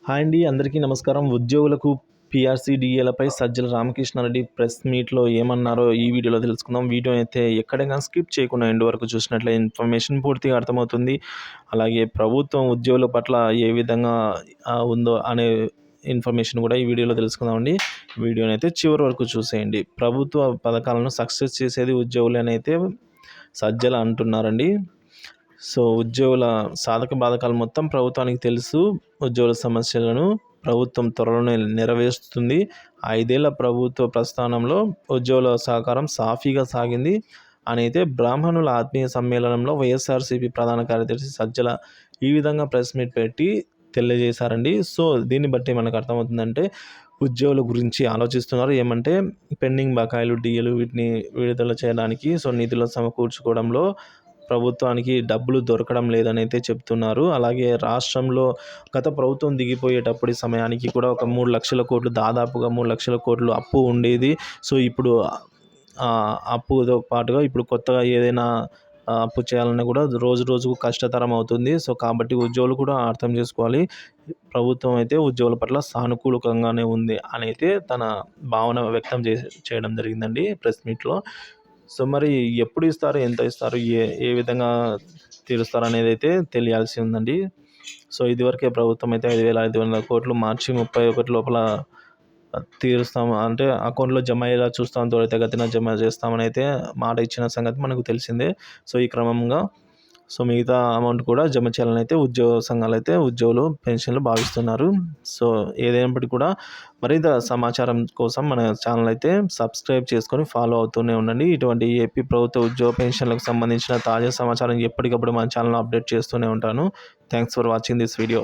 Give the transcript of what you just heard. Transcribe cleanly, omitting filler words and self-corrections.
Hi అండి, అందరికీ నమస్కారం. ఉద్యోగులకు పీఆర్సీ డీఏలపై సజ్జల రామకృష్ణారెడ్డి ప్రెస్ మీట్లో ఏమన్నారో ఈ వీడియోలో తెలుసుకుందాం. వీడియో అయితే ఎక్కడైనా స్కిప్ చేయకుండా ఎండ్ వరకు చూసినట్లే ఇన్ఫర్మేషన్ పూర్తిగా అర్థమవుతుంది. అలాగే ప్రభుత్వం ఉద్యోగుల పట్ల ఏ విధంగా ఉందో అనే ఇన్ఫర్మేషన్ కూడా ఈ వీడియోలో తెలుసుకుందామండి. వీడియోని అయితే చివరి వరకు చూసేయండి. ప్రభుత్వ పథకాలను సక్సెస్ చేసేది ఉద్యోగులనైతే సజ్జల అంటున్నారండి. సో ఉద్యోగుల సాధక బాధకాలు మొత్తం ప్రభుత్వానికి తెలుసు. ఉద్యోగుల సమస్యలను ప్రభుత్వం త్వరలోనే నెరవేరుస్తుంది. 5 ఏళ్ల ప్రభుత్వ ప్రస్థానంలో ఉద్యోగుల సహకారం సాఫీగా సాగింది అని అయితే బ్రాహ్మణుల ఆత్మీయ సమ్మేళనంలో వైఎస్ఆర్సీపీ ప్రధాన కార్యదర్శి సజ్జల ఈ విధంగా ప్రెస్ మీట్ పెట్టి తెలియజేశారండి. సో దీన్ని బట్టి మనకు అర్థమవుతుందంటే ఉద్యోగుల గురించి ఆలోచిస్తున్నారు. ఏమంటే పెండింగ్ బకాయిలు డీఏలు వీటిని విడుదల చేయడానికి నిధులు సమకూర్చుకోవడంలో ప్రభుత్వానికి డబ్బులు దొరకడం లేదని అయితే చెప్తున్నారు. అలాగే రాష్ట్రంలో గత ప్రభుత్వం దిగిపోయేటప్పటి సమయానికి కూడా ఒక 3 లక్షల కోట్లు, దాదాపుగా 3 లక్షల కోట్లు అప్పు ఉండేది. సో ఇప్పుడు అప్పుతో పాటుగా ఇప్పుడు కొత్తగా ఏదైనా అప్పు చేయాలన్నా కూడా రోజు రోజుకు కష్టతరం అవుతుంది. సో కాబట్టి ఉద్యోగులు కూడా అర్థం చేసుకోవాలి. ప్రభుత్వం అయితే ఉద్యోగుల పట్ల సానుకూలంగానే ఉంది అని అయితే తన భావన వ్యక్తం చేయడం జరిగిందండి ప్రెస్ మీట్లో. సో మరి ఎప్పుడు ఇస్తారు, ఎంత ఇస్తారు, ఏ ఏ విధంగా తీరుస్తారు అనేది అయితే తెలియాల్సి ఉందండి. సో ఇదివరకే ప్రభుత్వం అయితే 5,500 కోట్లు మార్చి 31 లోపల తీరుస్తాము అంటే అకౌంట్లో జమ అయ్యేలా చూస్తాం, త్వరితగతిన జమ చేస్తామని అయితే మాట ఇచ్చిన సంగతి మనకు తెలిసిందే. సో ఈ క్రమంగా మిగతా అమౌంట్ కూడా జమ చేయాలని అయితే ఉద్యోగ సంఘాలు అయితే ఉద్యోగులు పెన్షన్లు భావిస్తున్నారు. సో ఏదైనప్పటికీ కూడా మరింత సమాచారం కోసం మన ఛానల్ అయితే సబ్స్క్రైబ్ చేసుకొని ఫాలో అవుతూనే ఉండండి. ఇటువంటి ఏపీ ప్రభుత్వ ఉద్యోగ పెన్షన్లకు సంబంధించిన తాజా సమాచారం ఎప్పటికప్పుడు మన ఛానల్లో అప్డేట్ చేస్తూనే ఉంటాను. Thanks for watching this video.